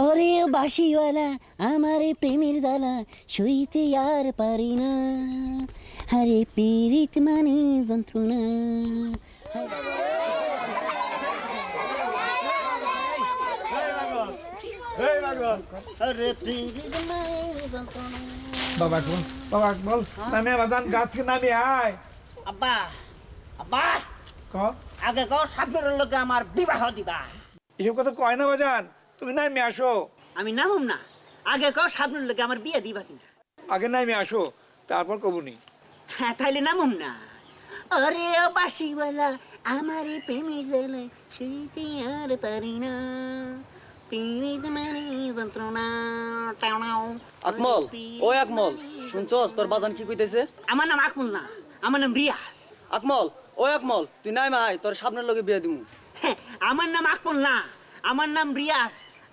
ওরে বাঁশিওয়ালা আমার প্রেমের জ্বালা সইতে আর পারি না, আরে পীড়িত মানে যন্ত্রণা। আরে পীড়িত মানে যন্ত্রণা। বাবা বল নামে বাদান গাছ থেকে নামে আয়। আব্বা আব্বা ক আগে কও সাবনুর লোকে আমার বিবাহ দিবা। এসব কথা কয় না বাজান, তুমি নামে আসো। আমি নামুম না, আগে কও সাবনুর লোকে আমার বিয়ে দিবা কিনা। আগে নামে আসো, তারপর কবুনি। হ্যাঁ তাইলে নামুম না। আরে ও বাঁশিওয়ালা আমার প্রেমের জ্বালা সইতে আর পারি না, পীড়িত মানে যন্ত্রণা। আকমল, ও আকমল, শুনছস তোর বাজান কি কইতেছে? আমার নাম আকমল না, আমার নাম রিয়াজ। আকমল, ও আকমল, তুই নাই মাই তোর সামনের লগে বিয়ে দিমু। হ্যাঁ, আমার নাম আকমল না, আমার নাম রিয়াজ।